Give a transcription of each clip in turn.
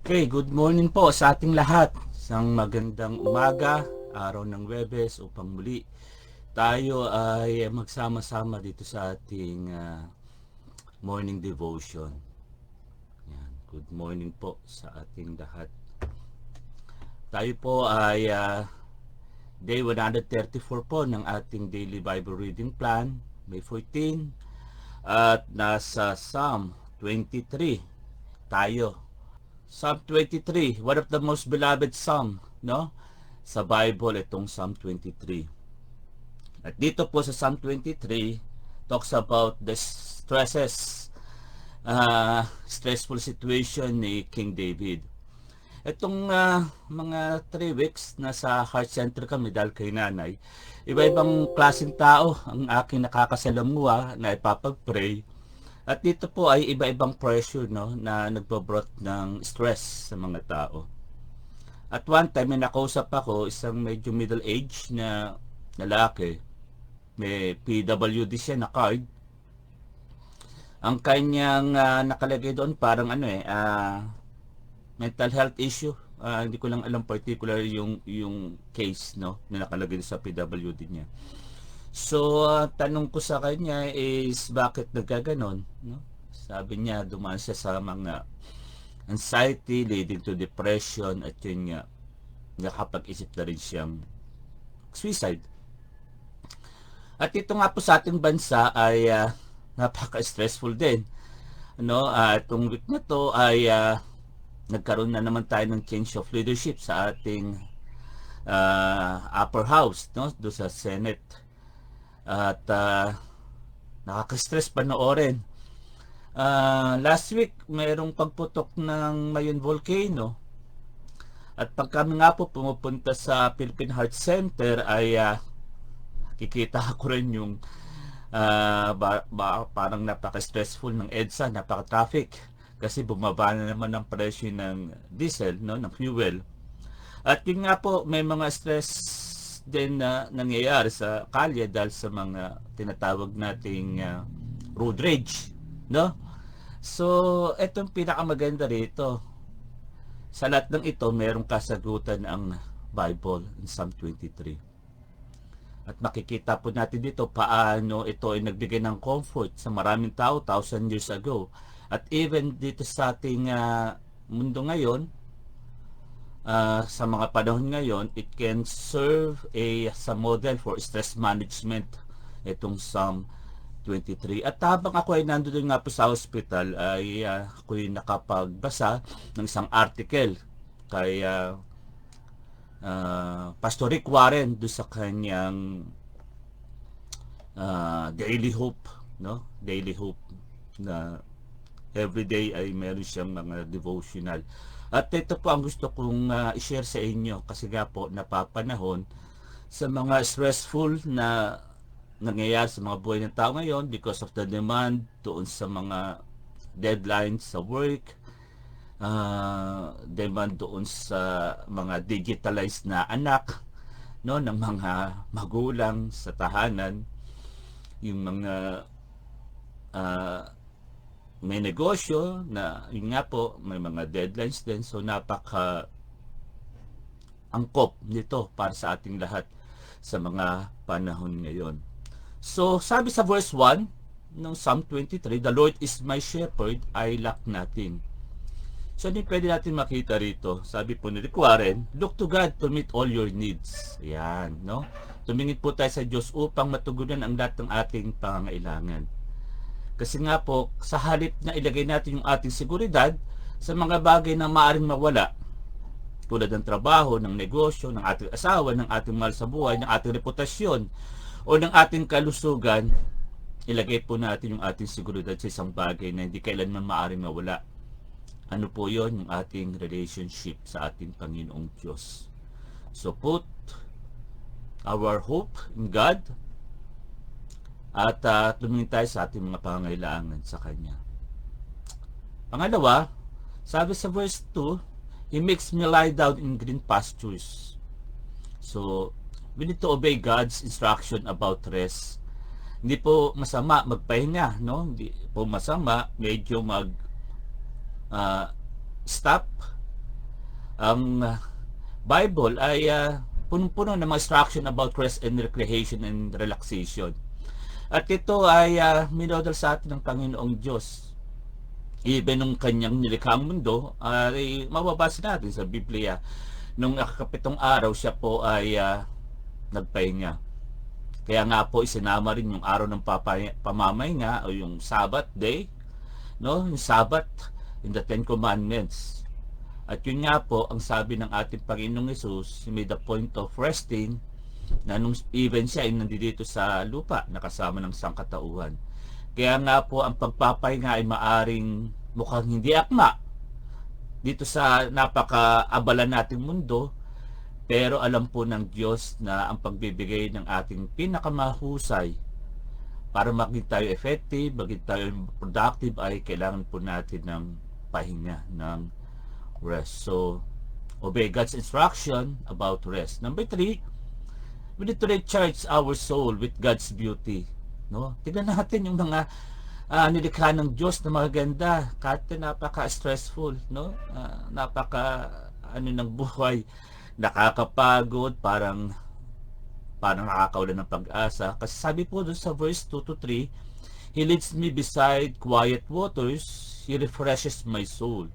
Okay, good morning po sa ating lahat. Isang magandang umaga, araw ng Webes upang muli tayo ay magsama-sama dito sa ating morning devotion. Yan, good morning po sa ating lahat. Tayo po ay day 134 po ng ating daily Bible reading plan, May 14, at nasa Psalm 23 tayo. Psalm 23, one of the most beloved psalm, no? Sa Bible, itong Psalm 23. At dito po sa Psalm 23, talks about the stressful situation ni King David. Itong mga 3 weeks, nasa heart center kami dahil kay nanay. Iba-ibang klaseng tao ang aking nakakasalamuha na ipapag-pray. At dito po ay iba-ibang pressure, no, na nagbo-brought ng stress sa mga tao. At one time, may nakausap ako, isang medyo middle age na lalaki. May PWD siya na card. Ang kanyang nakalagay doon parang mental health issue. Hindi ko lang alam particular yung case, no, na nakalagay sa PWD niya. So, tanong ko sa kanya is bakit nagkaganon, no? Sabi niya dumaan siya sa mga anxiety leading to depression at yun nga nakapag-isip na rin siyang suicide. At ito nga po sa ating bansa ay napaka-stressful din. Ano, itong week na to ay nagkaroon na naman tayo ng change of leadership sa ating upper house, no, do sa Senate. At nakaka-stress panoorin. Last week, mayroong pagputok ng Mayon Volcano. At pag kami nga po pumupunta sa Philippine Heart Center ay kikita ko rin yung parang napaka-stressful ng EDSA, napaka-traffic. Kasi bumaba na naman ang presyo ng diesel, no, ng fuel. At yun nga po, may mga stress din na nangyayari sa kalye dahil sa mga tinatawag nating road rage, no? So, etong pinakamaganda rito. Sa lahat ng ito, merong kasagutan ang Bible in Psalm 23. At makikita po natin dito paano ito ay nagbigay ng comfort sa maraming tao 1,000 years ago. At even dito sa ating mundo ngayon, sa mga panahon ngayon, it can serve sa model for stress management, itong Psalm 23. At habang ako ay nandoon nga po sa hospital, ay ako'y nakapagbasa ng isang article kay Pastor Rick Warren do sa kanyang Daily Hope, no? Daily Hope na everyday ay meron siyang mga devotional. At ito po ang gusto kong i-share sa inyo kasi nga po napapanahon sa mga stressful na nangyayari sa mga buhay ng tao ngayon because of the demand doon sa mga deadlines sa work, demand doon sa mga digitalized na anak, no, ng mga magulang sa tahanan, yung mga may negosyo na yun nga po may mga deadlines din, so napaka angkop nito para sa ating lahat sa mga panahon ngayon. So sabi sa verse 1 ng Psalm 23, the Lord is my shepherd, I lack nothing. So hindi pwede natin makita rito. Sabi po ni Rick Warren, look to God to meet all your needs. Yan, no? Tumingin po tayo sa Diyos upang matugunan ang lahat ng ating pangangailangan. Kasi nga po, sa halip na ilagay natin yung ating seguridad sa mga bagay na maaaring mawala, tulad ng trabaho, ng negosyo, ng ating asawa, ng ating mahal sa buhay, ng ating reputasyon, o ng ating kalusugan, ilagay po natin yung ating seguridad sa isang bagay na hindi kailanman maaaring mawala. Ano po yon? Yung ating relationship sa ating Panginoong Diyos. So put our hope in God at tumingin tayo sa ating mga pangangailangan sa Kanya. Pangalawa, sabi sa verse 2, He makes me lie down in green pastures. So, we need to obey God's instruction about rest. Hindi po masama magpahinga, no? Hindi po masama medyo stop Ang Bible ay punong-puno ng mga instruction about rest and recreation and relaxation. At ito ay minodel sa atin ng Panginoong Diyos. Even nung kanyang nilikhang mundo, ay mababasa natin sa Biblia, nung nakakapitong araw siya po ay nagpahinga. Kaya nga po isinama rin yung araw ng pamamahinga o yung Sabbath day, no? Yung Sabbath in the Ten Commandments. At yun nga po ang sabi ng ating Panginoong Hesus, he made the point of resting, na nung even siya ay nandito sa lupa nakasama ng sangkatauhan. Kaya nga po ang pagpapahinga ay maaring mukhang hindi akma dito sa napaka-abala nating mundo, pero alam po ng Diyos na ang pagbibigay ng ating pinakamahusay para maging tayo effective, maging tayo productive, ay kailangan po natin ng pahinga, ng rest. So, obey God's instruction about rest. Number 3, we need to recharge our soul with God's beauty. No? Tignan natin yung mga nilikha ng Diyos na magaganda, kahit napaka-stressful, no? Napaka ng buhay, nakakapagod, parang nakakawalan ng pag-asa. Kasi sabi po doon sa verse 2 to 3, He leads me beside quiet waters, He refreshes my soul.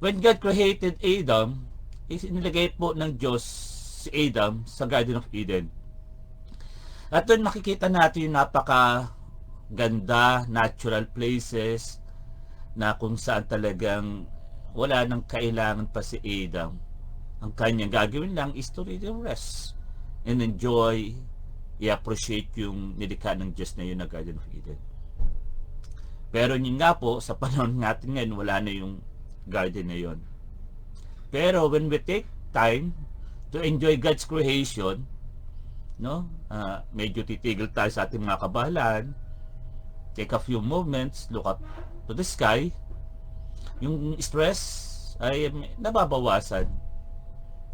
When God created Adam, inilagay po ng Diyos si Adam sa Garden of Eden. At doon makikita natin yung napaka-ganda, natural places na kung saan talagang wala nang kailangan pa si Adam. Ang kanyang gagawin lang is to really rest and enjoy, i-appreciate yung nilikha ng Diyos na yun na Garden of Eden. Pero yun nga po, sa panahon natin ngayon, wala na yung garden na yun. Pero when we take time to enjoy God's creation, no, medyo titigil tayo sa ating mga kabahalan, take a few moments, look up to the sky, yung stress ay nababawasan,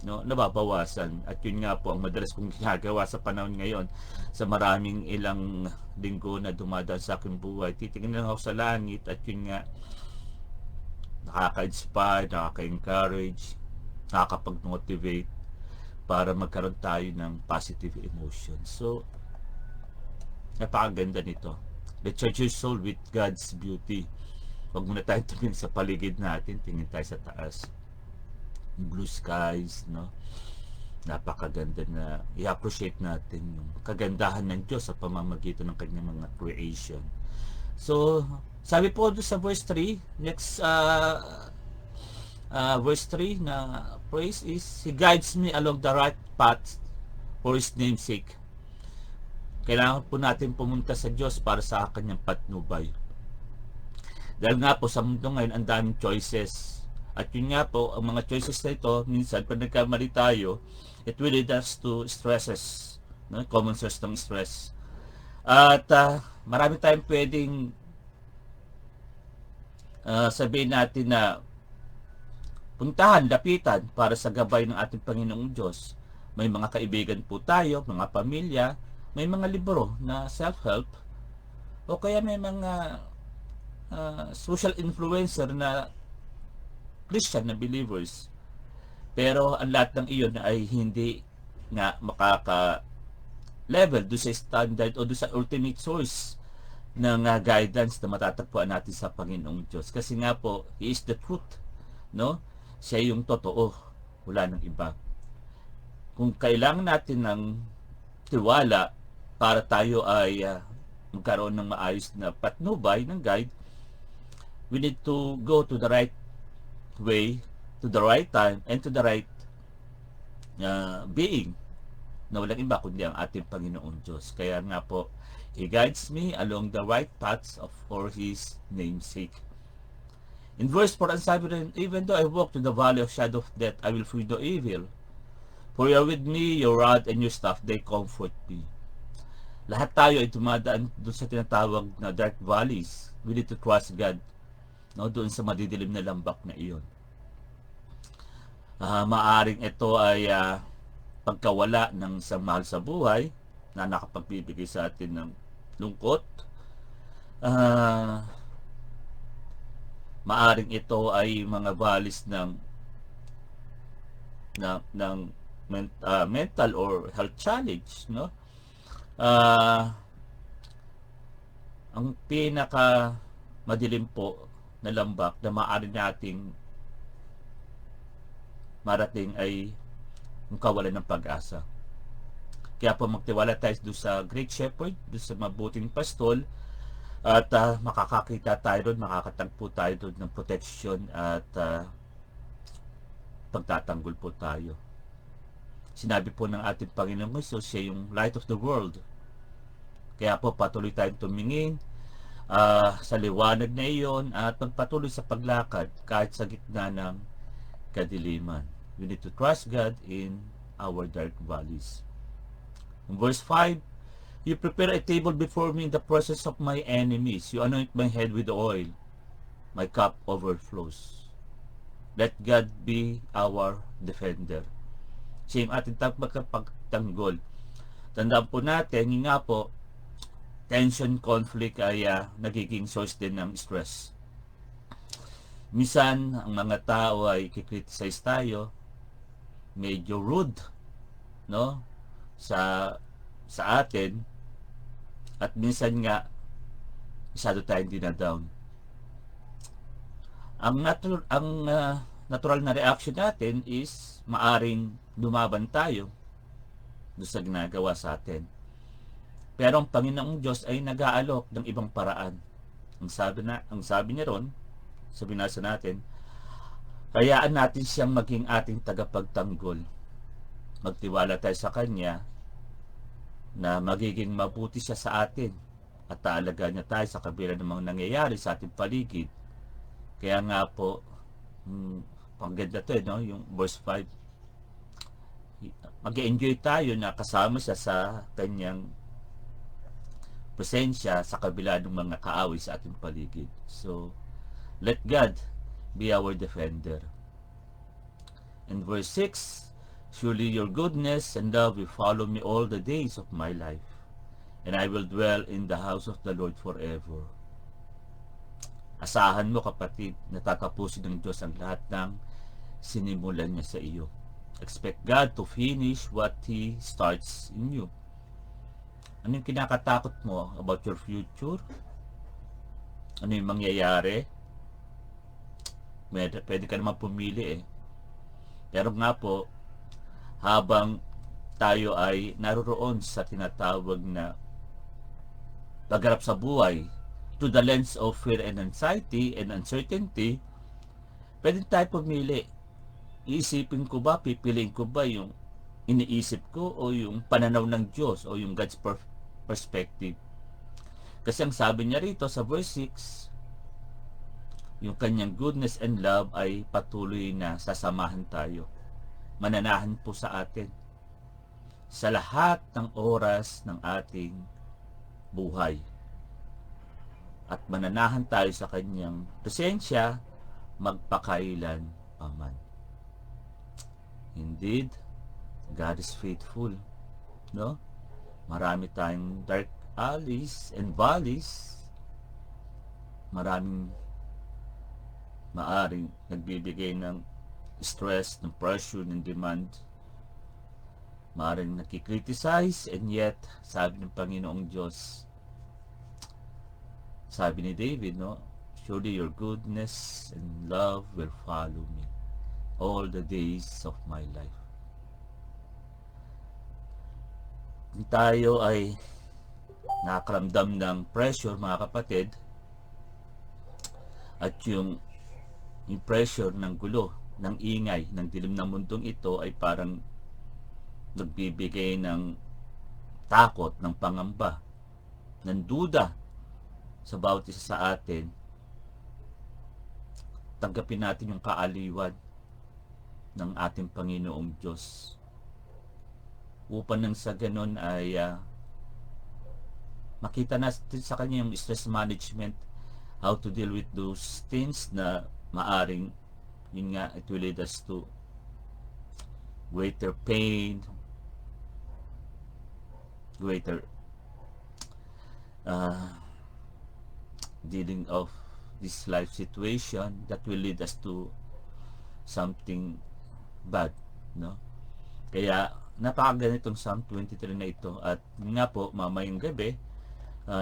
no, nababawasan. At yun nga po ang madalas kong ginagawa sa panahon ngayon, sa maraming ilang linggo na dumadaan sa aking buhay. Titingin lang ako sa langit, at yun nga, nakaka-inspire, nakaka-encourage, nakakapag-motivate para magkaroon tayo ng positive emotions. So, napakaganda nito. Recharge your soul with God's beauty. Huwag muna tayong tumingin sa paligid natin, tingin tayo sa taas. Blue skies, no? Napakaganda na i-appreciate natin yung kagandahan ng Diyos sa pamamagitan ng kanyang mga creation. So, sabi po doon sa verse 3, next verse 3 na praise is, He guides me along the right path for His name's sake. Kailangan po natin pumunta sa Diyos para sa kanyang patnubay. Dahil nga po sa mundo ngayon, ang daming choices. At yun nga po, ang mga choices na ito, minsan pag nagkamali tayo, it will lead us to stresses, no? Common source ng stress. At marami tayong pwedeng sabihin natin na puntahan, lapitan para sa gabay ng ating Panginoong Diyos. May mga kaibigan po tayo, mga pamilya, may mga libro na self-help, o kaya may mga social influencer na Christian na believers. Pero ang lahat ng iyon ay hindi nga makaka-level do sa standard o do sa ultimate source ng guidance na matatagpuan natin sa Panginoong Diyos. Kasi nga po, He is the truth, no? Siya yung totoo, wala nang iba. Kung kailangan natin ng tiwala para tayo ay magkaroon ng maayos na patnubay ng guide, we need to go to the right way, to the right time, and to the right being, na walang iba kundi ang ating Panginoong Diyos. Kaya nga po, He guides me along the right paths for His name's sake. In verse 4, ang sabi rin, even though I walk to the valley of shadow of death, I will fear no evil. For you are with me, your rod and your staff, they comfort me. Lahat tayo ay dumadaan doon sa tinatawag na dark valleys. We need to trust God, no? Doon sa madidilim na lambak na iyon. Maaring ito ay pagkawala ng isang mahal sa buhay na nakapagbibigay sa atin ng lungkot. Maaring ito ay mga valleys ng mental or health challenge, no? Ah, ang pinaka madilim po na lambak na maaari nating marating ay yung kawalan ng pag-asa. Kaya po magtiwala tayo doon sa Great Shepherd, doon sa mabuting pastol, at makakakita tayo doon, makakatagpo tayo doon ng protection at pagtatanggol po tayo. Sinabi po ng ating Panginoong Hesus, siya yung light of the world. Kaya po patuloy tayong tumingin sa liwanag na iyon at magpatuloy sa paglakad kahit sa gitna ng kadiliman. We need to trust God in our dark valleys. In verse 5, you prepare a table before me in the presence of my enemies. You anoint my head with oil. My cup overflows. Let God be our defender. Siya yung ating pagtanggol. Tandaan po natin, yung nga po, tension, conflict ay nagiging source din ng stress. Minsan, ang mga tao ay kikriticize tayo, medyo rude, no? Sa atin, at minsan nga, masyado tayong dinadown. Ang natural na reaction natin is maaring lumaban tayo doon sa ginagawa sa atin. Pero ang Panginoong Diyos ay nag-aalok ng ibang paraan. Ang sabi niya ron, sa binasa natin, hayaan natin siyang maging ating tagapagtanggol. Magtiwala tayo sa Kanya na magiging mabuti siya sa atin at taalagaan niya tayo sa kabila ng mga nangyayari sa ating paligid. Kaya nga po, pangganda to no? Yung verse 5, mag-enjoy tayo na kasama siya sa Kanyang presensya sa kabila ng mga kaaway sa ating paligid. So, let God be our defender. In verse 6, surely your goodness and love will follow me all the days of my life, and I will dwell in the house of the Lord forever. Asahan mo kapatid, natatapusin ng Diyos ang lahat ng sinimulan niya sa iyo. Expect God to finish what He starts in you. Ano yung kinakatakot mo about your future? Ano yung mangyayari? Pwede ka naman pumili eh. Pero nga po, habang tayo ay naroon sa tinatawag na pagharap sa buhay, to the lens of fear and anxiety and uncertainty, pwede tayo pumili. Iisipin ko ba, pipiliin ko ba yung iniisip ko o yung pananaw ng Diyos o yung God's perspective? Kasi ang sabi niya rito sa verse 6, yung Kanyang goodness and love ay patuloy na sasamahan tayo. Mananahan po sa atin sa lahat ng oras ng ating buhay. At mananahan tayo sa Kanyang presensya magpakailan paman. Indeed, God is faithful. No? Marami tayong dark alleys and valleys. Maraming maaring nagbibigay ng stress, ng pressure, ng demand. Maaring nakikriticize, and yet, sabi ng Panginoong Diyos, sabi ni David, no? Surely your goodness and love will follow me all the days of my life. Kung tayo ay nakaramdam ng pressure, mga kapatid, at yung pressure ng gulo, ng ingay, ng dilim ng mundong ito ay parang nagbibigay ng takot, ng pangamba, ng duda sa bawat isa sa atin. Tanggapin natin yung kaaliwan ng ating Panginoong Diyos upang nang sa ganun ay makita natin sa Kanya yung stress management, how to deal with those things na maaring yun nga, it will lead us to greater pain, greater dealing of this life situation that will lead us to something bad no? Kaya napakaganitong Psalm 23 na ito. At nga po, mamayang gabi,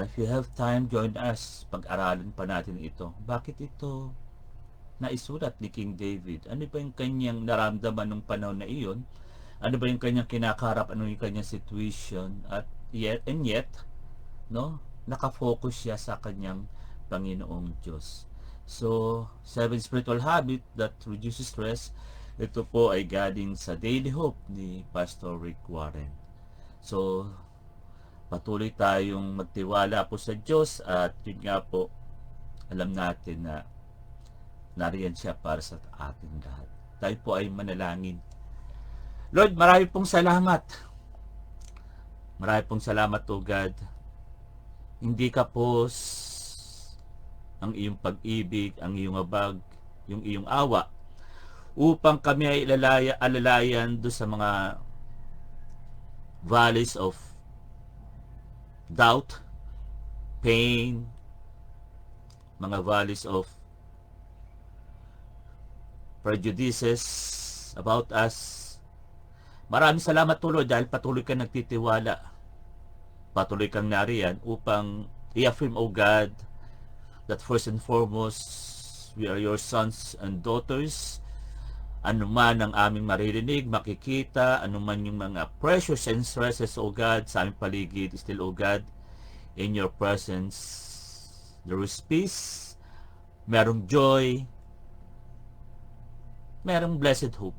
if you have time, join us. Pag-aralan pa natin ito. Bakit ito naisulat ni King David? Ano ba yung kanyang naramdaman nung panahon na iyon? Ano ba yung kanyang kinakarap? Ano yung kanyang situation? At yet, no, nakafocus siya sa kanyang Panginoong Diyos. So, 7 spiritual habit that reduces stress. Ito po ay galing sa Daily Hope ni Pastor Rick Warren. So, patuloy tayong magtiwala po sa Diyos at yun nga po, alam natin na nariyan siya para sa ating lahat. Tayo po ay manalangin. Lord, marami pong salamat. Marami pong salamat, O God. Hindi kapos ang iyong pag-ibig, ang iyong abag, yung iyong awa upang kami ay alalayan do sa mga valleys of doubt, pain, mga valleys of prejudices about us. Maraming salamat Lord dahil patuloy kang nagtitiwala. Patuloy kang nariyan upang i-affirm, O God, that first and foremost, we are your sons and daughters. Ano man ang aming maririnig, makikita, ano man yung mga pressures and stresses, O God, sa aming paligid, still, O God, in your presence, there is peace, merong joy, merong blessed hope.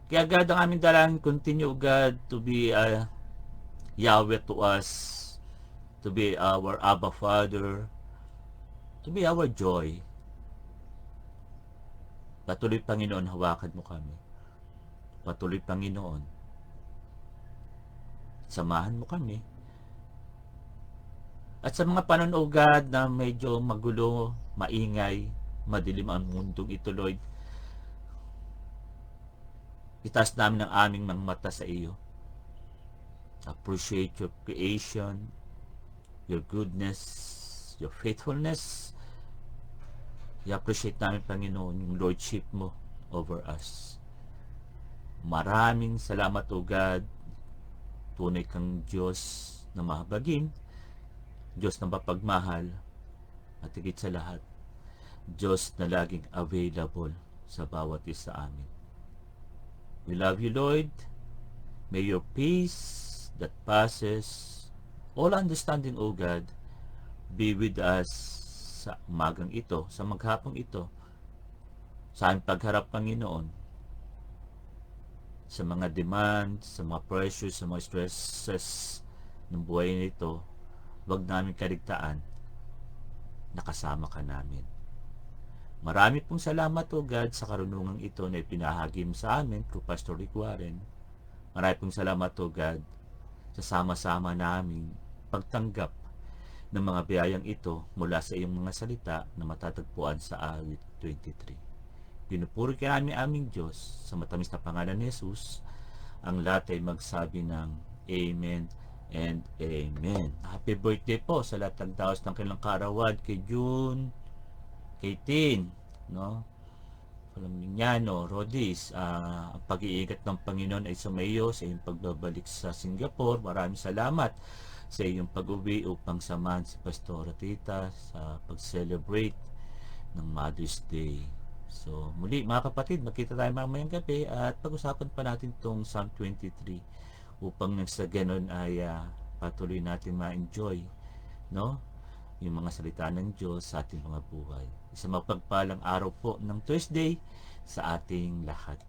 Kaya God, ang aming dalangin, continue, God, to be Yahweh to us, to be our Abba Father, to be our joy. Patuloy, Panginoon, hawakan mo kami. Patuloy, Panginoon, samahan mo kami. At sa mga panahon, O God, na medyo magulo, maingay, madilim ang mundong ito, Lord, itaas namin ang aming mga mata sa iyo. Appreciate your creation, your goodness, your faithfulness. I-appreciate namin, Panginoon, yung Lordship mo over us. Maraming salamat, O God. Tunay kang Diyos na mahabagin, Diyos na mapagmahal, at higit sa lahat, Diyos na laging available sa bawat isa amin. We love you, Lord. May your peace that passes all understanding, O God, be with us sa umagang ito, sa maghapong ito, sa aming pagharap, Panginoon, sa mga demands, sa mga pressures, sa mga stresses ng buhay nito. Huwag namin kaligtaan, nakasama ka namin. Marami pong salamat, O God, sa karunungang ito na ipinahagi mo sa amin through Pastor Rick Warren. Marami pong salamat, O God, sa sama-sama namin pagtanggap ng mga biyayang ito mula sa iyong mga salita na matatagpuan sa awit 23. Pinupuri ka namin aming Diyos sa matamis na pangalan ni Jesus. Ang lahat ay magsabi ng Amen and Amen. Happy birthday po sa lahat ng daos ng kanilang kaarawan, kay June, kay Tin, no? Palamignano, Rodis, ang pag-iingat ng Panginoon ay sumayo sa iyong pagbabalik sa Singapore. Maraming salamat sa iyong pag-uwi upang samahan si Pastora Tita sa pag-celebrate ng Mother's Day. So, muli mga kapatid, magkita tayo mamayang gabi at pag-usapan pa natin itong Psalm 23 upang nang sa ganun ay patuloy natin ma-enjoy, no, yung mga salita ng Diyos sa ating mga buhay. Isang mapagpalang araw po ng Thursday sa ating lahat.